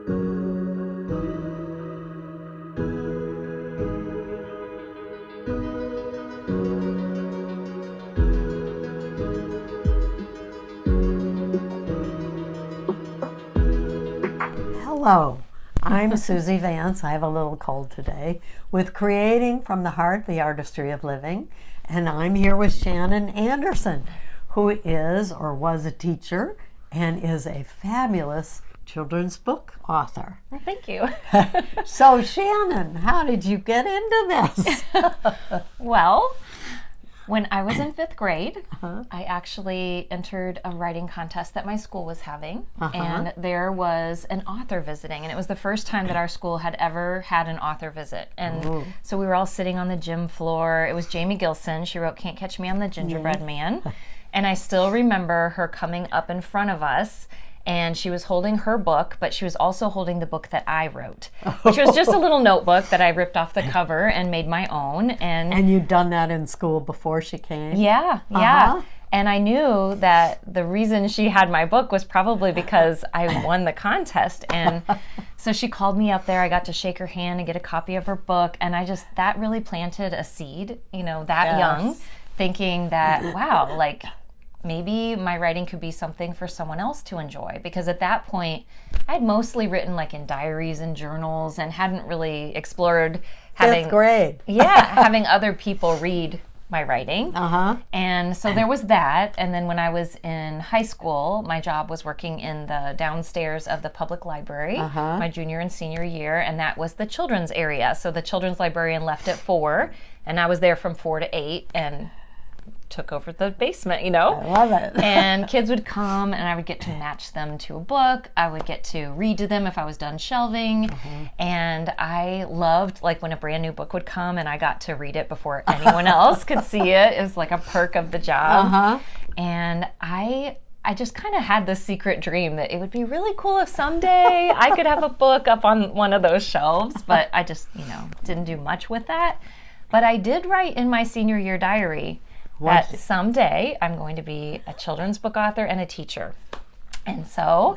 Hello, I'm Susie Vance. I have a little cold today with Creating from the Heart, the Artistry of Living. And I'm here with Shannon Anderson, who is or was a teacher and is a fabulous children's book author. Well, thank you. So Shannon, how did you get into this? Well, when I was in 5th grade, I actually entered a writing contest that my school was having, and there was an author visiting, and it was the first time that our school had ever had an author visit. And so we were all sitting on the gym floor. It was Jamie Gilson. She wrote Can't Catch Me on the Gingerbread Man. And I still remember her coming up in front of us, and she was holding her book, but she was also holding the book that I wrote, which was just a little notebook that I ripped off the cover and made my own. And you'd done that in school before she came? Yeah. And I knew that the reason she had my book was probably because I won the contest. And so she called me up there. I got to shake her hand and get a copy of her book. And that really planted a seed, that young, thinking that, wow, like, maybe my writing could be something for someone else to enjoy, because at that point I'd mostly written like in diaries and journals and hadn't really explored having 5th grade. having other people read my writing. And so there was that. And then when I was in high school, my job was working in the downstairs of the public library, my junior and senior year, and that was the children's area. So the children's librarian left at 4, and I was there from 4 to 8 and took over the basement, I love it. And kids would come and I would get to match them to a book. I would get to read to them if I was done shelving. And I loved, like, when a brand new book would come and I got to read it before anyone else could see it. It was like a perk of the job. And I just kind of had this secret dream that it would be really cool if someday I could have a book up on one of those shelves, but I just, didn't do much with that. But I did write in my senior year diary that someday I'm going to be a children's book author and a teacher. And so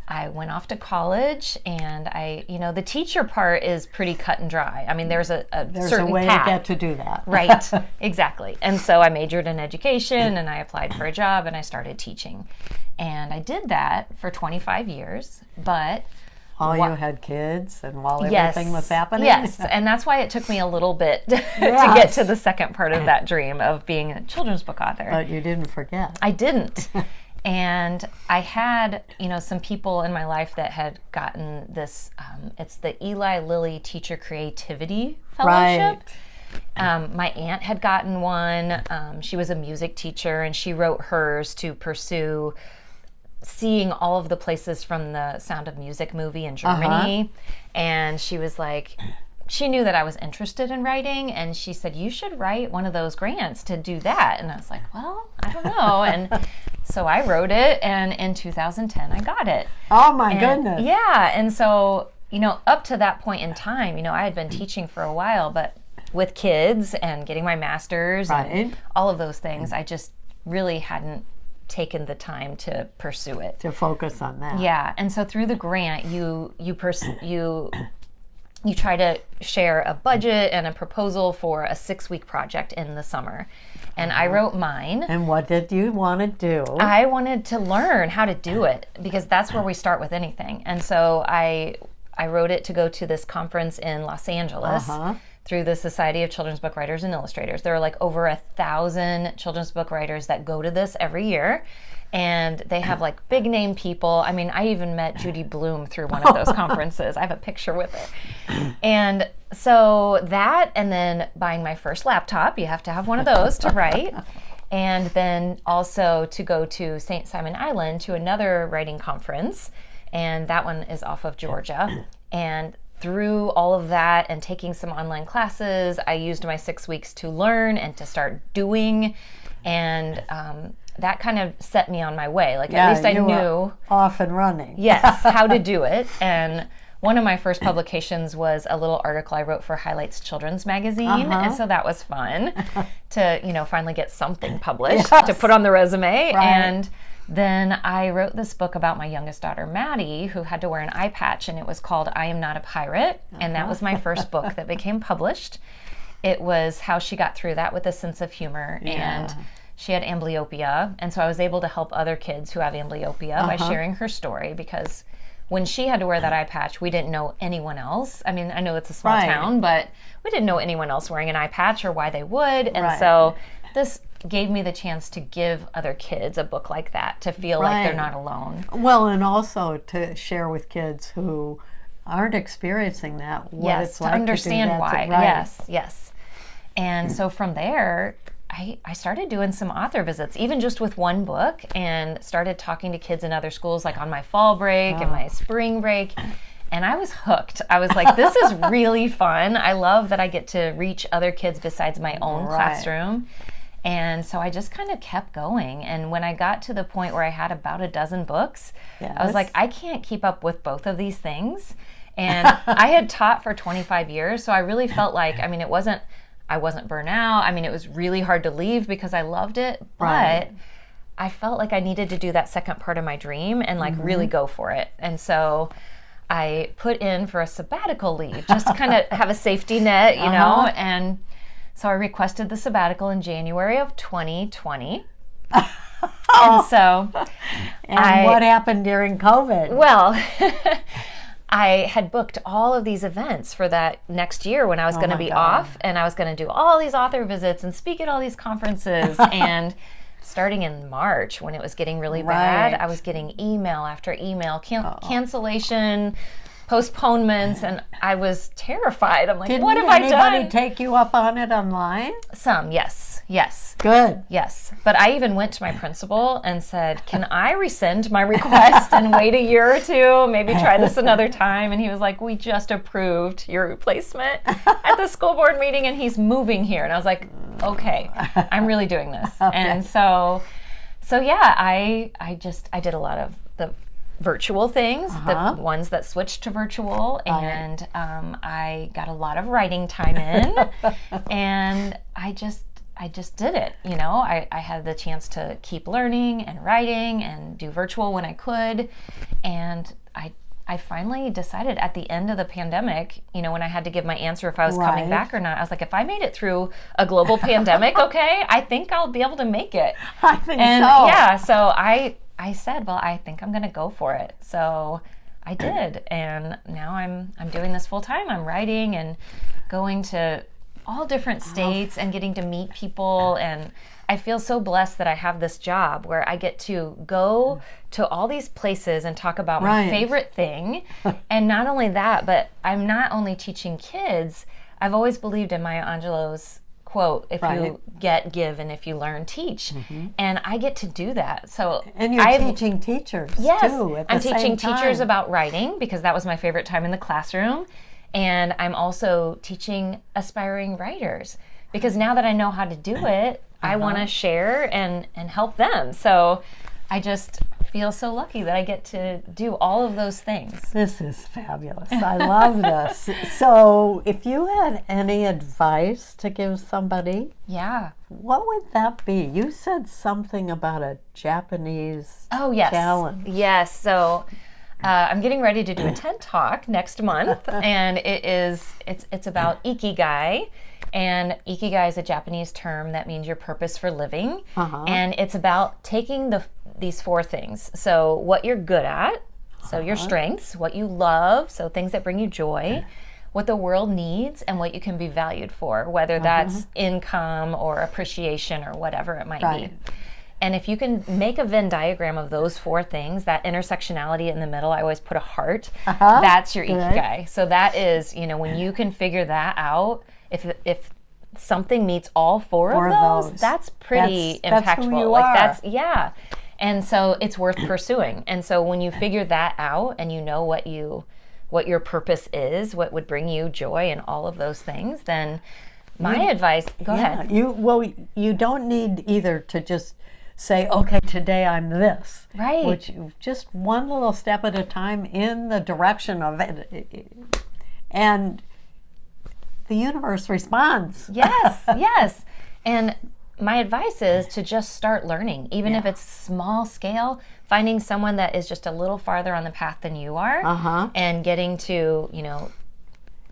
I went off to college, and the teacher part is pretty cut and dry. I mean, there's a certain way path to get to do that. Right, exactly. And so I majored in education, and I applied for a job, and I started teaching. And I did that for 25 years, but you had kids and while everything was happening? Yes, and that's why it took me a little bit to get to the second part of that dream of being a children's book author. But you didn't forget. I didn't. And I had, some people in my life that had gotten this, it's the Eli Lilly Teacher Creativity Fellowship. Right. My aunt had gotten one. She was a music teacher, and she wrote hers to pursue seeing all of the places from the Sound of Music movie in Germany. And she was like, she knew that I was interested in writing, and she said, you should write one of those grants to do that. And I was like, well, I don't know. And so I wrote it, and in 2010 I got it. Oh my goodness. Yeah. And so, up to that point in time, I had been teaching for a while, but with kids and getting my master's and all of those things, I just really hadn't taken the time to pursue it, to focus on that. Yeah. And so through the grant, you try to share a budget and a proposal for a 6-week project in the summer. And I wrote mine. And what did you want to do? I wanted to learn how to do it, because that's where we start with anything. And so I wrote it to go to this conference in Los Angeles through the Society of Children's Book Writers and Illustrators. There are like over 1,000 children's book writers that go to this every year. And they have like big name people. I mean, I even met Judy Blume through one of those conferences. I have a picture with her. And so that, and then buying my first laptop, you have to have one of those to write. And then also to go to St. Simon Island to another writing conference. And that one is off of Georgia. And through all of that and taking some online classes, I used my 6 weeks to learn and to start doing. And that kind of set me on my way. Like, at least I knew off and running. Yes, how to do it. And one of my first publications was a little article I wrote for Highlights Children's Magazine. And so that was fun to, finally get something published to put on the resume. And Then I wrote this book about my youngest daughter, Maddie, who had to wear an eye patch, and it was called I Am Not a Pirate. And that was my first book that became published. It was how she got through that with a sense of humor. And she had amblyopia. And so I was able to help other kids who have amblyopia by sharing her story, because when she had to wear that eye patch, we didn't know anyone else. I mean, I know it's a small town, but we didn't know anyone else wearing an eye patch or why they would. And so this gave me the chance to give other kids a book like that, to feel like they're not alone. Well, and also to share with kids who aren't experiencing that, what it's like to understand why. Right. Yes. And so from there, I started doing some author visits, even just with one book, and started talking to kids in other schools, like on my fall break and my spring break. And I was hooked. I was like, this is really fun. I love that I get to reach other kids besides my own classroom. And so I just kind of kept going. And when I got to the point where I had about a dozen books, I was like, I can't keep up with both of these things. And I had taught for 25 years, so I really felt like, I mean, I wasn't burnt out. I mean, it was really hard to leave because I loved it, but I felt like I needed to do that second part of my dream and like really go for it. And so I put in for a sabbatical leave, just to kind of have a safety net, you know, and so I requested the sabbatical in January of 2020. And so what happened during COVID? Well, I had booked all of these events for that next year when I was going to be off, and I was going to do all these author visits and speak at all these conferences. And starting in March, when it was getting really bad, I was getting email after email, cancellation, postponements, and I was terrified. I'm like, what have I done? Did anybody take you up on it online? Some, yes. Good. Yes. But I even went to my principal and said, can I rescind my request and wait a year or two, maybe try this another time? And he was like, we just approved your replacement at the school board meeting, and he's moving here. And I was like, okay, I'm really doing this. And so yeah, I did a lot of the virtual things, the ones that switched to virtual, and I got a lot of writing time in, and I just did it. You know, I had the chance to keep learning and writing and do virtual when I could, and I finally decided at the end of the pandemic, you know, when I had to give my answer if I was coming back or not, I was like, if I made it through a global pandemic, okay, I think I'll be able to make it. I think so. Yeah, so I said, well, I think I'm going to go for it. So I did. And now I'm doing this full time. I'm writing and going to all different states and getting to meet people. And I feel so blessed that I have this job where I get to go to all these places and talk about my favorite thing. And not only that, but I'm not only teaching kids. I've always believed in Maya Angelou's quote, if you get, give, and if you learn, teach. And I get to do that. So and you're teaching teachers too at the same time. I'm teaching teachers about writing because that was my favorite time in the classroom. And I'm also teaching aspiring writers because now that I know how to do it, I want to share and help them. So I just feel so lucky that I get to do all of those things. This is fabulous. I love this. So if you had any advice to give somebody, what would that be? You said something about a Japanese challenge. Yes. So I'm getting ready to do a TED Talk next month, and it's about Ikigai. And Ikigai is a Japanese term that means your purpose for living. And it's about taking these four things. So what you're good at, so your strengths, what you love, so things that bring you joy, what the world needs, and what you can be valued for, whether that's income or appreciation or whatever it might be. And if you can make a Venn diagram of those four things, that intersectionality in the middle, I always put a heart, that's your Ikigai. So that is, you know, when you can figure that out, if something meets all four of those, that's pretty impactful. That's who you are. And so it's worth pursuing. And so when you figure that out and you know what your purpose is, what would bring you joy and all of those things, then my advice, go ahead. You don't need either to just say, okay, today I'm this. Right. Which just one little step at a time in the direction of it. And the universe responds. Yes. And my advice is to just start learning, even if it's small scale, finding someone that is just a little farther on the path than you are, and getting to,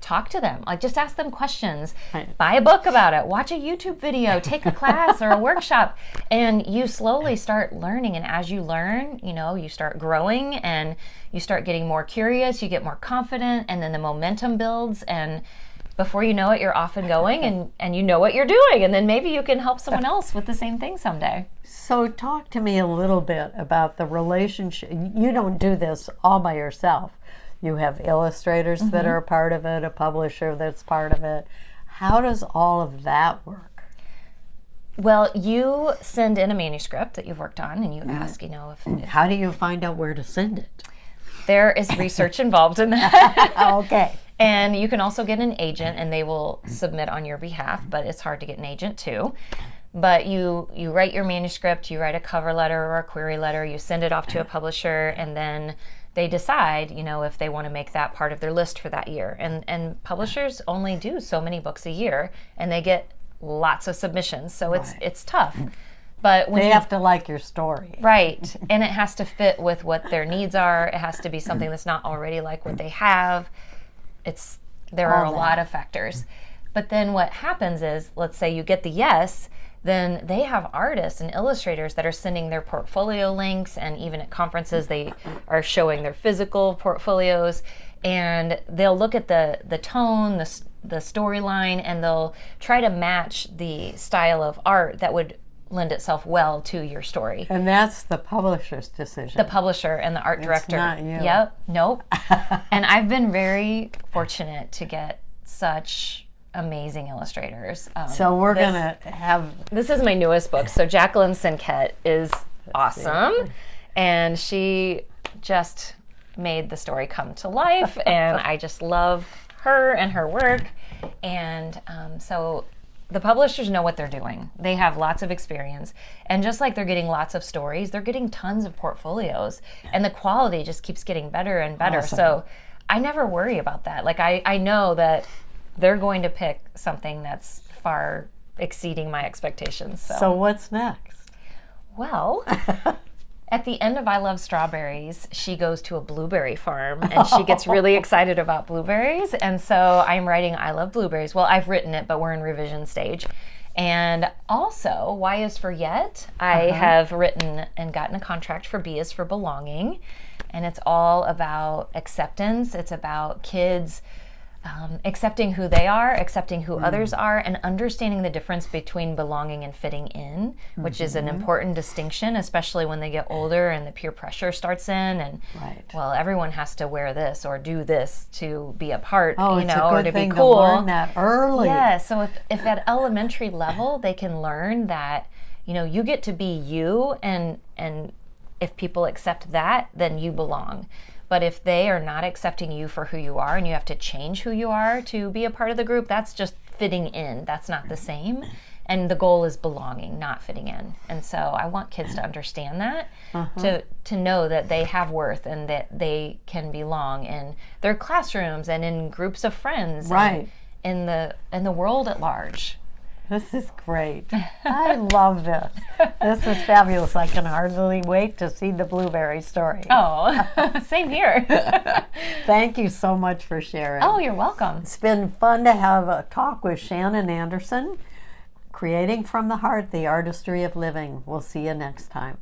talk to them. Like, just ask them questions, buy a book about it, watch a YouTube video, take a class or a workshop, and you slowly start learning. And as you learn, you start growing and you start getting more curious, you get more confident, and then the momentum builds, and before you know it, you're off and going, and you know what you're doing, and then maybe you can help someone else with the same thing someday. So talk to me a little bit about the relationship. You don't do this all by yourself. You have illustrators that are a part of it, a publisher that's part of it. How does all of that work? Well, you send in a manuscript that you've worked on, and you ask, if How do you find out where to send it? There is research involved in that. Okay. And you can also get an agent, and they will submit on your behalf, but it's hard to get an agent too. But you write your manuscript, you write a cover letter or a query letter, you send it off to a publisher, and then they decide, if they want to make that part of their list for that year. And publishers only do so many books a year, and they get lots of submissions, so it's tough. But when they have to like your story. Right. And it has to fit with what their needs are. It has to be something that's not already like what they have. There are a lot of factors. But then what happens is, let's say you get the yes, then they have artists and illustrators that are sending their portfolio links, and even at conferences they are showing their physical portfolios, and they'll look at the tone, the storyline, and they'll try to match the style of art that would lend itself well to your story. And that's the publisher's decision. The publisher and the art director. It's not you. Yep. Nope. And I've been very fortunate to get such amazing illustrators. So we're going to have... This is my newest book. So Jacqueline Sinket is awesome. And she just made the story come to life. And I just love her and her work. And so the publishers know what they're doing. They have lots of experience. And just like they're getting lots of stories, they're getting tons of portfolios. And the quality just keeps getting better and better. Awesome. So I never worry about that. Like, I know that they're going to pick something that's far exceeding my expectations. So what's next? Well, at the end of I Love Strawberries, she goes to a blueberry farm, and she gets really excited about blueberries. And so I'm writing I Love Blueberries. Well, I've written it, but we're in revision stage. And also, Y is for Yet. I have written and gotten a contract for B is for Belonging. And it's all about acceptance. It's about kids accepting who they are, accepting who others are, and understanding the difference between belonging and fitting in, which is an important distinction, especially when they get older and the peer pressure starts in, and well, everyone has to wear this or do this to be a part, or to be cool. To learn that early. Yeah, so if at elementary level they can learn that, you get to be you, and if people accept that, then you belong. But if they are not accepting you for who you are, and you have to change who you are to be a part of the group, that's just fitting in. That's not the same. And the goal is belonging, not fitting in. And so I want kids to understand that, to know that they have worth and that they can belong in their classrooms and in groups of friends, and in the world at large. This is great. I love this. This is fabulous. I can hardly wait to see the blueberry story. Oh, same here. Thank you so much for sharing. Oh, you're welcome. It's been fun to have a talk with Shannon Anderson, Creating from the Heart, the Artistry of Living. We'll see you next time.